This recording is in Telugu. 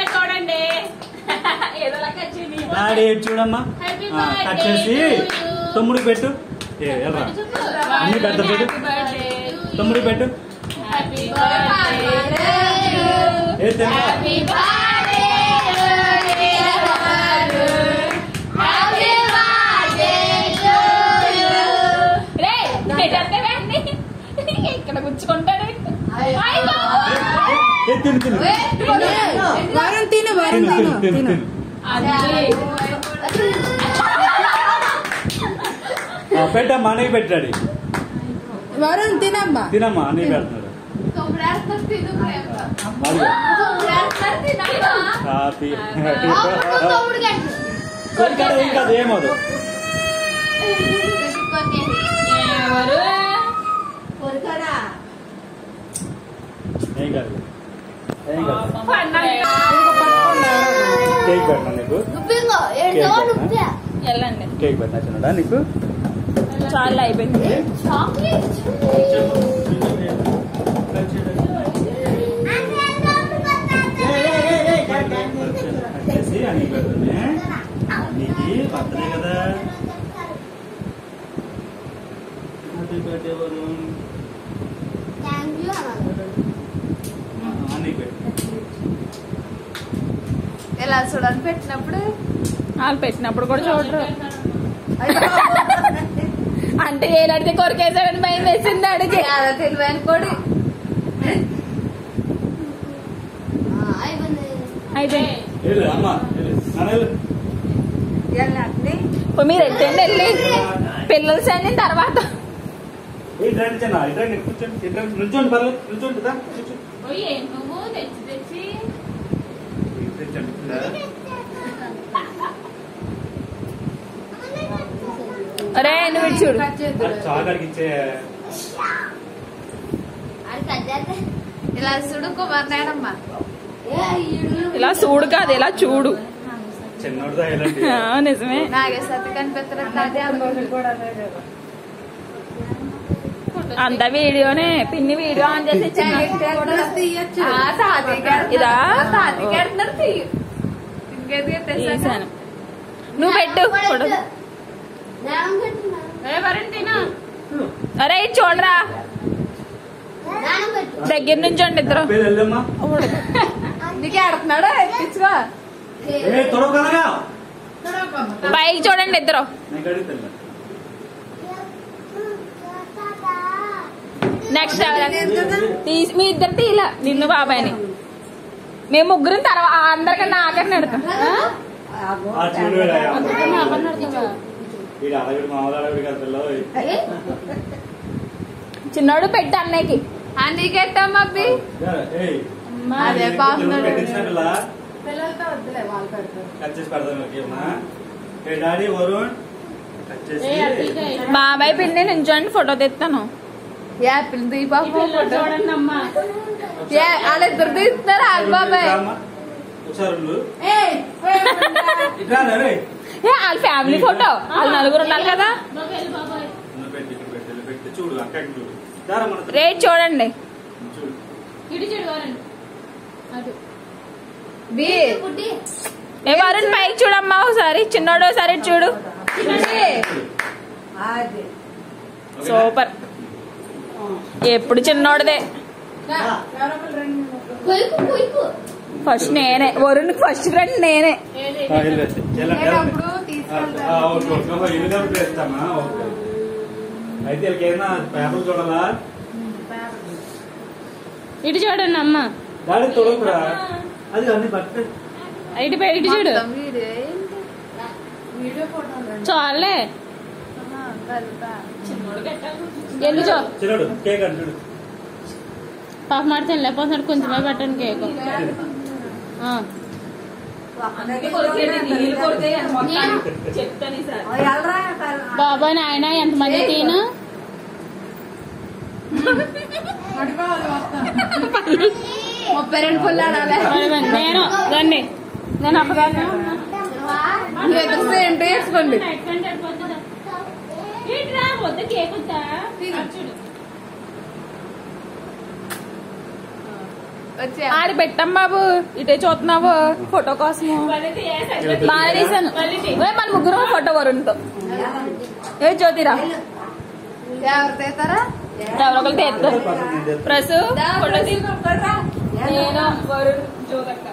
చూడండి డాడీ చూడమ్మా కట్ చేసి తమ్ముడికి పెట్టు అన్ని పెద్ద పెట్టు తమ్ముడికి పెట్టు ఇక్కడ గుచ్చుకుంటాడు పెట్టమ్మా అన్నయ్య పెట్టాడు వరుణ్ తినమ్మా తినమ్మా అన్నయ్య పెడుతున్నాడు కాఫీ ఏం కాదు ఏమదు ఏం కాదు ఏం కాదు కేక్ పెట్టినా నీకు వెళ్ళండి కేక్ పెట్టినా చిన్నడా నీకు చాలా అయిపోయింది అని పెడుతున్నా నీకు బర్త్డే కదా హ్యాపీ బర్త్డే వరుణ్ అన్నీ పెట్టు ఎలా చూడని పెట్టినప్పుడు వాళ్ళు పెట్టినప్పుడు కూడా చూడరు అంటే ఏనాడితే కొరికేసాడని భయం వేసింది అడిగి తెలివైన కొడి అయితే మీరు ఎట్టండి వెళ్ళి పిల్లలు సన్ని తర్వాత నుంచోండి పర్లేదు నుంచోండి నువ్వు తెచ్చి తెచ్చి అరే నువ్వు చూడు ఇలా చూడు కుమార్ నాయనమ్మా ఇలా చూడు కాదు ఇలా చూడు నిజమే నాగేశ్వరి కనిపెత్తలేదు అంత వీడియోనే పిన్ని వీడియో ఆన్ చేసి ఇదా తీసాను నువ్వు పెట్టు అరే ఇది చూడరా దగ్గర నుంచి అండి ఇద్దరు నీకే ఆడుతున్నాడు ఎత్తించుకో పైకి చూడండి ఇద్దరు నెక్స్ట్ మీ ఇద్దరు తీలా నిన్ను బాబాయ్ని మేము ముగ్గురం తర్వాత అందరికన్నా ఆఖరిని అడుగుతాం చిన్నోడు పెట్టు అన్నయ్యకి అందుకెట్టమ్మా అదే బాగున్నాడు బాబాయ్ పిన్ని నుంచోండి ఫోటో తెస్తాను యాపిల్ దీపాపు వాళ్ళిద్దరు తీస్తున్నారు ఆగు బాబాయ్ వాళ్ళ ఫ్యామిలీ ఫోటో వాళ్ళు నలుగురు ఉన్నారు కదా రేట్ చూడండి ఎవరిని పైకి చూడమ్మా ఒకసారి చిన్నోడు ఒకసారి చూడు సూపర్ ఎప్పుడు చిన్నోడదే ఫస్ట్ నేనే వరుణ్ ఫస్ట్ ఫ్రెండ్ నేనే ఇటు చూడండి అమ్మా ఇటు చూడు చాలే ఎల్లు చూడు పాప మాట వెళ్ళిపోతున్నాడు కొంచెమే పెట్టండి కేక్ బాబా నాయన ఎంతమంది తిను 32 పుల్లు ఆడాలి నేను రండి నేను అప్పగాను ఏంటో వేసుకోండి వచ్చా ఆడి పెట్టం బాబు ఇటే చూస్తున్నావు ఫోటో కోసం బాగా తీసాను మన ముగ్గురు ఫోటో వరుణ్తో ఏ జ్యోతిరా ఎవరు తీస్తారా ఎవరో ఒకరు తీస్తారు ప్రసు ఫోటో నేను వరుణ్ జ్యోతక్క